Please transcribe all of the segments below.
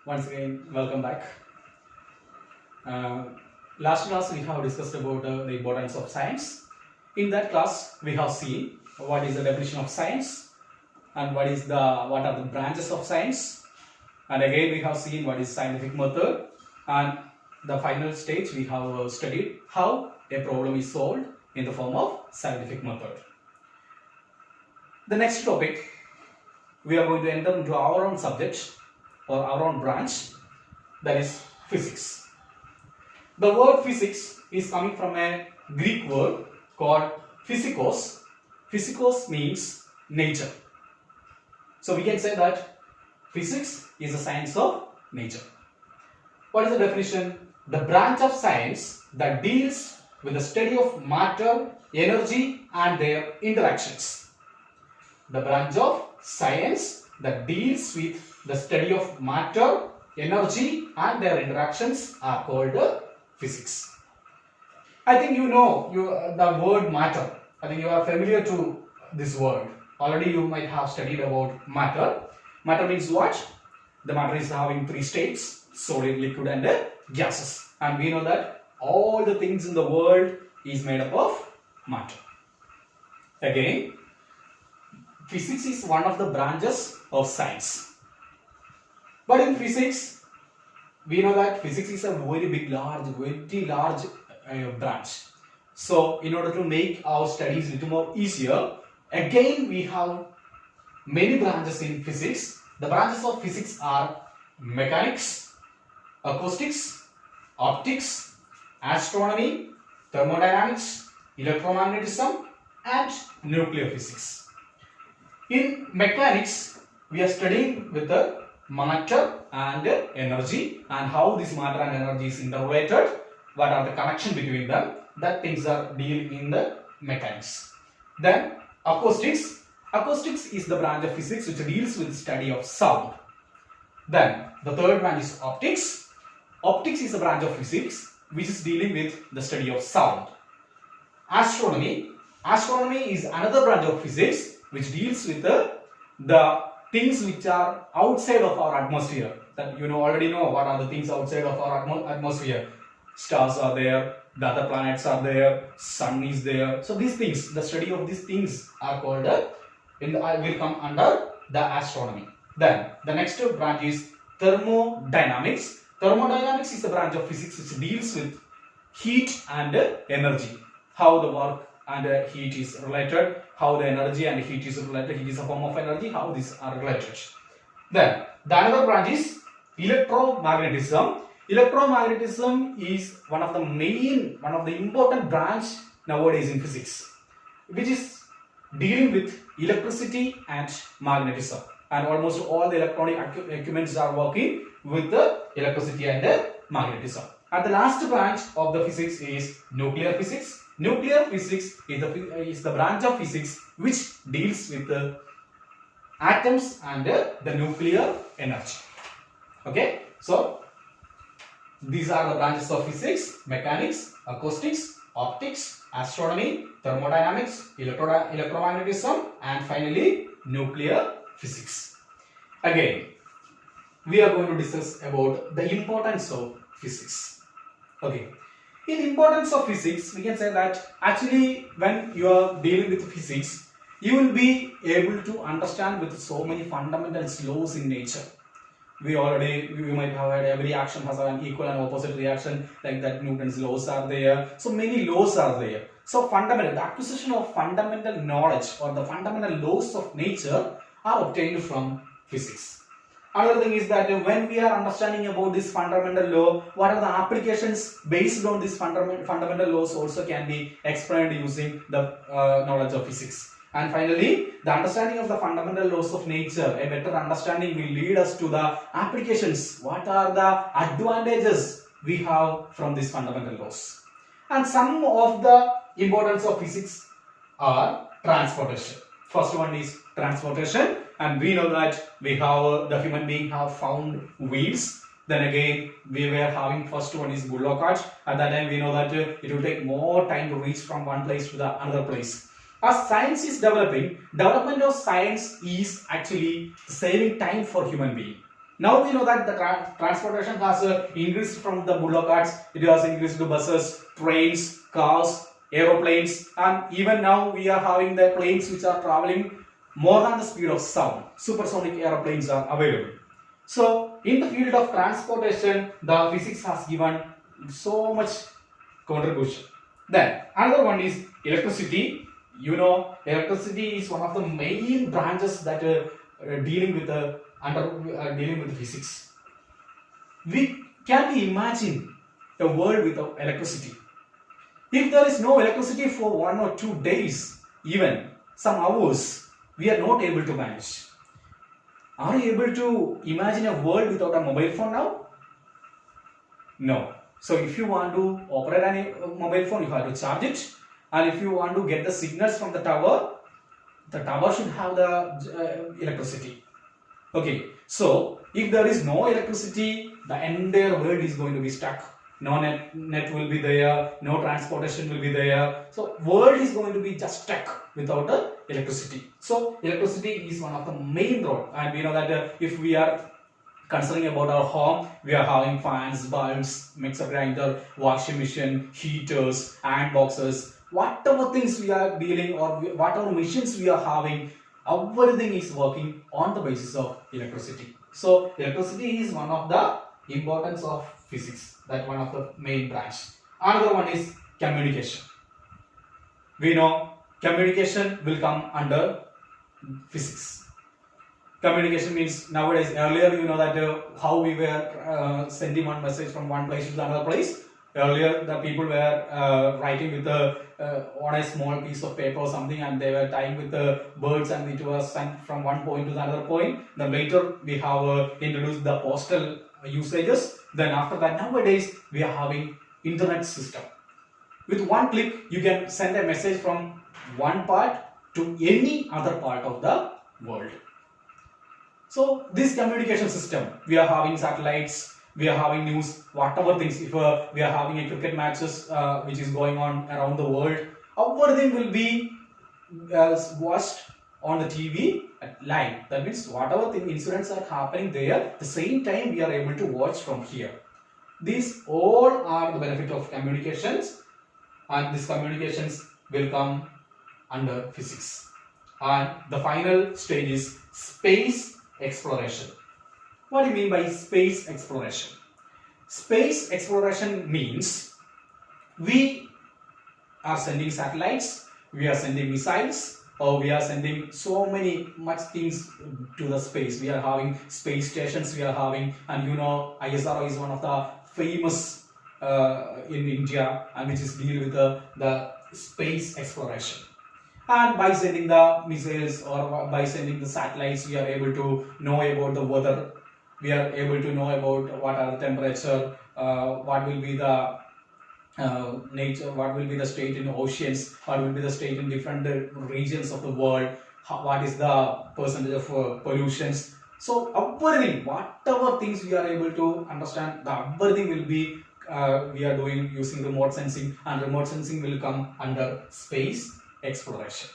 Once again, welcome back. Uh, Last class we have discussed about the importance of science. In that class, we have seen what is the definition of science and what are the branches of science. And again, we have seen what is scientific method. And the final stage, we have studied how a problem is solved in the form of scientific method. The next topic, we are going to enter into our own subject or our own branch, that is physics. The word physics is coming from a Greek word called physikos. Physikos means nature. So we can say that physics is a science of nature. What is the definition? The branch of science that deals with the study of matter, energy and their interactions. The branch of science that deals with the study of matter, energy and their interactions are called physics. I think you know the word matter. I think you are familiar to this word. Already you might have studied about matter. Matter means what? The matter is having three states: solid, liquid and gases. And we know that all the things in the world is made up of matter. Again, physics is one of the branches of science. But in physics, we know that physics is a very large branch. So in order to make our studies a little more easier, again we have many branches in physics. The branches of physics are mechanics, acoustics, optics, astronomy, thermodynamics, electromagnetism and nuclear physics. In mechanics, we are studying with the matter and energy and how this matter and energy is interrelated, what are the connection between them, that things are dealing in the mechanics. Then acoustics. Acoustics is the branch of physics which deals with the study of sound. Then the third branch is optics. Optics is a branch of physics which is dealing with the study of sound. Astronomy. Astronomy is another branch of physics which deals with the things which are outside of our atmosphere. That you already know what are the things outside of our atmosphere. Stars are there, the other planets are there, sun is there. So these things, the study of these things are called will come under the astronomy. Then the next branch is thermodynamics. Thermodynamics is the branch of physics which deals with heat and energy. How the work and heat is related, how the energy and heat is related, heat is a form of energy, how these are related. Then the another branch is electromagnetism. Electromagnetism is one of the important branch nowadays in physics, which is dealing with electricity and magnetism. And almost all the electronic equipments are working with the electricity and magnetism. And the last branch of the physics is nuclear physics. Nuclear physics is the branch of physics which deals with the atoms and the nuclear energy. Okay, so these are the branches of physics: mechanics, acoustics, optics, astronomy, thermodynamics, electromagnetism and finally nuclear physics. Again, we are going to discuss about the importance of physics. Okay, in importance of physics, we can say that actually when you are dealing with physics, you will be able to understand with so many fundamental laws in nature. We might have heard every action has an equal and opposite reaction, like that Newton's laws are there. So many laws are there. So the acquisition of fundamental knowledge or the fundamental laws of nature are obtained from physics. Another thing is that when we are understanding about this fundamental law, what are the applications based on this fundamental laws also can be explained using the knowledge of physics. And finally, the understanding of the fundamental laws of nature, a better understanding will lead us to the applications. What are the advantages we have from these fundamental laws? And some of the importance of physics are transportation. First one is transportation, and we know that the human being have found wheels. Then again, we were having first one is bullock cart. At that time, we know that it will take more time to reach from one place to the another place. As science is developing, development of science is actually saving time for human being. Now we know that the transportation has increased from the bullock carts, it has increased to buses, trains, cars, aeroplanes, and even now we are having the planes which are traveling more than the speed of sound. Supersonic aeroplanes are available. So in the field of transportation, the physics has given so much contribution. Then another one is electricity. You know, electricity is one of the main branches that dealing with the dealing with physics. Can we imagine a world without electricity? If there is no electricity for 1 or 2 days, even some hours, we are not able to manage. Are you able to imagine a world without a mobile phone now? No. So if you want to operate a mobile phone, you have to charge it. And if you want to get the signals from the tower should have the electricity. Okay. So if there is no electricity, the entire world is going to be stuck. No net will be there, no transportation will be there. So world is going to be just stuck without the electricity. So electricity is one of the main role, and we know that if we are considering about our home, we are having fans, bulbs, mixer grinder, washing machine, heaters, iron boxes, whatever things we are dealing or whatever machines we are having, everything is working on the basis of electricity. So electricity is one of the importance of physics, that one of the main branch. Another one is communication. We know communication will come under physics. Communication means nowadays, earlier you know that how we were sending one message from one place to another place. Earlier the people were writing with on a small piece of paper or something, and they were tying with the birds, and it was sent from one point to the another point. Then later we have introduced the postal usages. Then after that, nowadays we are having internet system. With one click you can send a message from one part to any other part of the world. So this communication system, we are having satellites, we are having news, whatever things. If we are having a cricket matches which is going on around the world, everything will be watched on the TV live. That means whatever incidents are happening there, at the same time we are able to watch from here. These all are the benefit of communications, and these communications will come under physics. And the final stage is space exploration. What do you mean by space exploration? Space exploration means we are sending satellites, we are sending missiles, or we are sending so much things to the space. We are having space stations, we are having, and you know ISRO is one of the famous in India, and which is deal with the space exploration. And by sending the missiles or by sending the satellites, we are able to know about the weather. We are able to know about what are the temperature, what will be the nature, what will be the state in oceans, what will be the state in different regions of the world, what is the percentage of pollutions. So everything, whatever things we are able to understand, everything will be we are doing using remote sensing, and remote sensing will come under space exploration.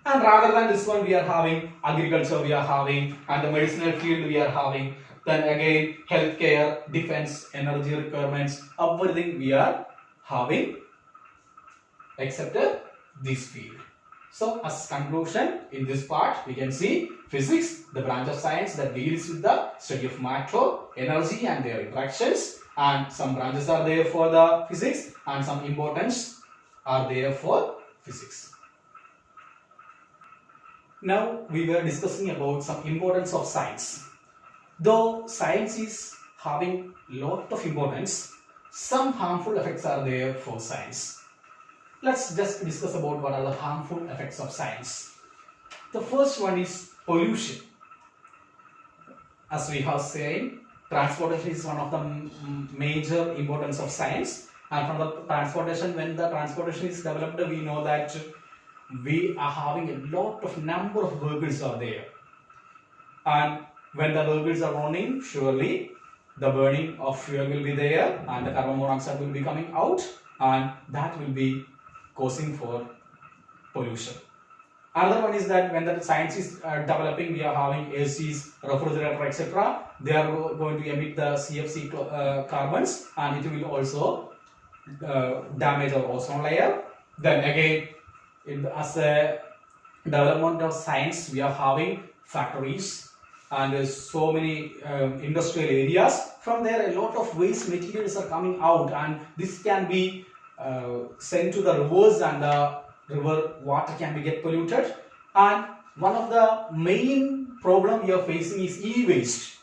And rather than this one, we are having agriculture, we are having, and the medicinal field we are having. Then again, healthcare, defense, energy requirements, everything we are having except this field. So as conclusion, in this part we can see physics, the branch of science that deals with the study of matter, energy and their interactions, and some branches are there for the physics and some importance are there for physics. Now we were discussing about some importance of science. Though science is having lot of importance, some harmful effects are there for science. Let's just discuss about what are the harmful effects of science. The first one is pollution. As we have said, transportation is one of the major importance of science, and from the transportation, when the transportation is developed, we know that we are having a lot of number of vehicles are there, and when the vehicles are running, surely the burning of fuel will be there and the carbon monoxide will be coming out, and that will be causing for pollution. Another one is that when the science is developing, we are having ACs, refrigerator, etc. they are going to emit the CFC carbons, and it will also damage our ozone layer. Then again, as a development of science, we are having factories and so many industrial areas. From there, a lot of waste materials are coming out, and this can be sent to the rivers, and the river water can be get polluted. And one of the main problem we are facing is e-waste.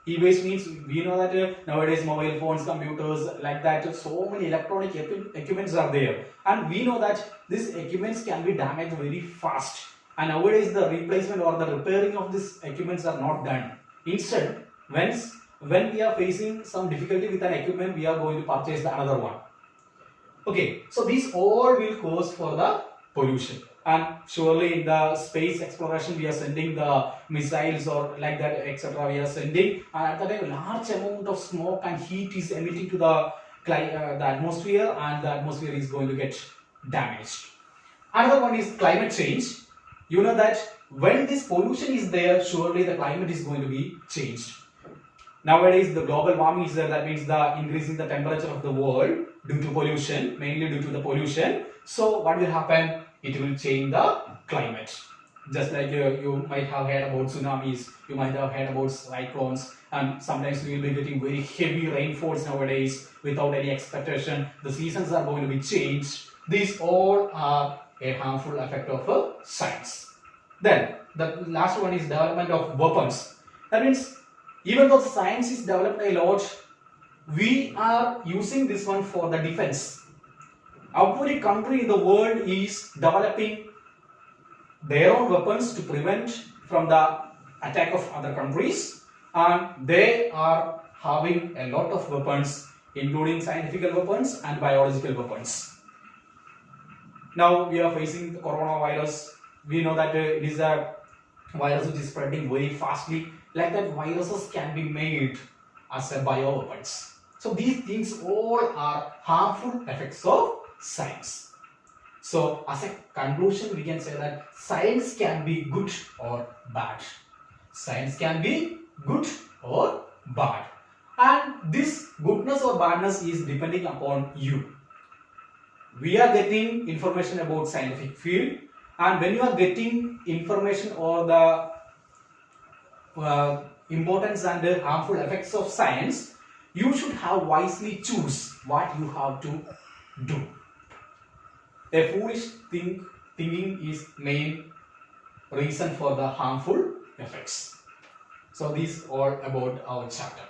E-waste means we know that nowadays mobile phones, computers, like that, so many electronic equipments are there, and we know that these equipments can be damaged very fast, and nowadays the replacement or the repairing of these equipments are not done. Instead, when we are facing some difficulty with an equipment, we are going to purchase the another one. Okay, so these all will cause for the pollution. And surely in the space exploration, we are sending the missiles or like that, etc. We are sending, and at that time, large amount of smoke and heat is emitting to the atmosphere, and the atmosphere is going to get damaged. Another one is climate change. You know that when this pollution is there, surely the climate is going to be changed. Nowadays, the global warming is there. That means the increasing the temperature of the world due to pollution, mainly due to the pollution. So what will happen? It will change the climate. Just like you might have heard about tsunamis, you might have heard about cyclones, and sometimes we will be getting very heavy rainfalls nowadays without any expectation. The seasons are going to be changed. These all are a harmful effect of science. Then the last one is development of weapons. That means even though science is developed a lot, we are using this one for the defense. Every country in the world is developing their own weapons to prevent from the attack of other countries, and they are having a lot of weapons, including scientific weapons and biological weapons. Now we are facing the coronavirus. We know that it is a virus which is spreading very fastly. Like that, viruses can be made as a bioweapons. So these things all are harmful effects of science. So as a conclusion, we can say that science can be good or bad. Science can be good or bad, and this goodness or badness is depending upon you. We are getting information about scientific field, and when you are getting information or the importance and the harmful effects of science, you should have wisely choose what you have to do. A foolish thinking is main reason for the harmful effects. So these all about our chapter,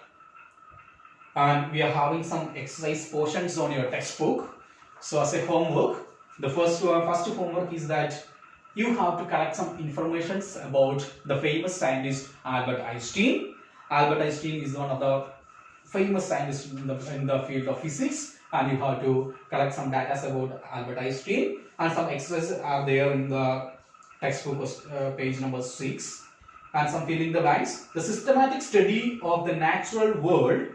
and we are having some exercise portions on your textbook. So as a homework, the first homework is that you have to collect some information about the famous scientist Albert Einstein. Albert Einstein is one of the famous scientists in the field of physics, and you have to collect some data about Albert Einstein, and some exercises are there in the textbook, page number 6, and some fill in the blanks. The systematic study of the natural world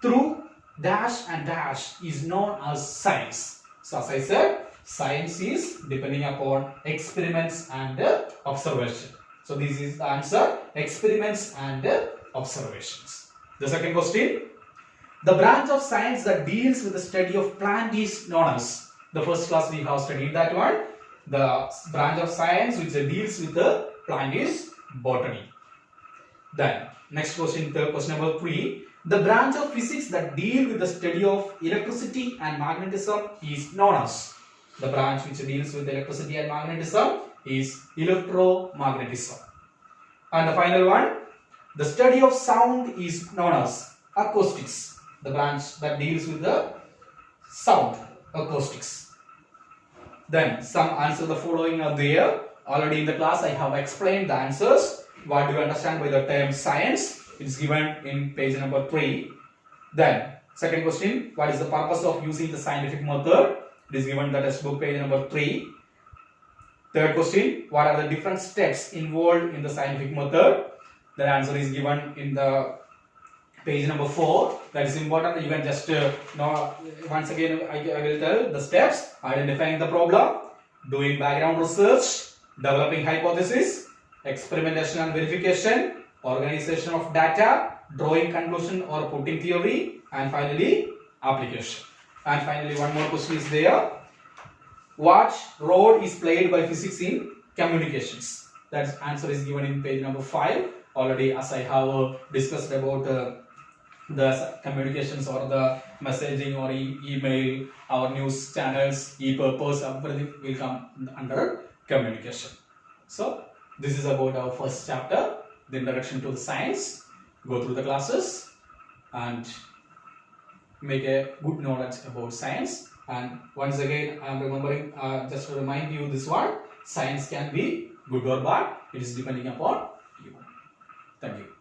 through dash and dash is known as science. So as I said, science is depending upon experiments and observation. So this is the answer: experiments and observations. The second question: the branch of science that deals with the study of plant is known as. The first class we have studied that one. The branch of science which deals with the plant is botany. Then next question, question number 3. The branch of physics that deal with the study of electricity and magnetism is known as. The branch which deals with electricity and magnetism is electromagnetism. And the final one, the study of sound is known as acoustics. The branch that deals with the sound, acoustics. Then some answer the following are there. Already in the class I have explained the answers. What do you understand by the term science? It is given in page number 3. Then second question, what is the purpose of using the scientific method? It is given in the textbook, page number 3. Third question, what are the different steps involved in the scientific method? The answer is given in the page number 4. That is important. You can just once again I will tell the steps: identifying the problem, doing background research, developing hypothesis, experimentation and verification, organization of data, drawing conclusion or putting theory, and finally application. And finally one more question is there. What role is played by physics in communications? That answer is given in page number 5. Already, as I have discussed about the communications or the messaging or email, our news channels, e-papers, everything will come under communication. So this is about our first chapter, the introduction to the science. Go through the classes and make a good knowledge about science. And once again, I am remembering, just to remind you this one, science can be good or bad. It is depending upon you. Thank you.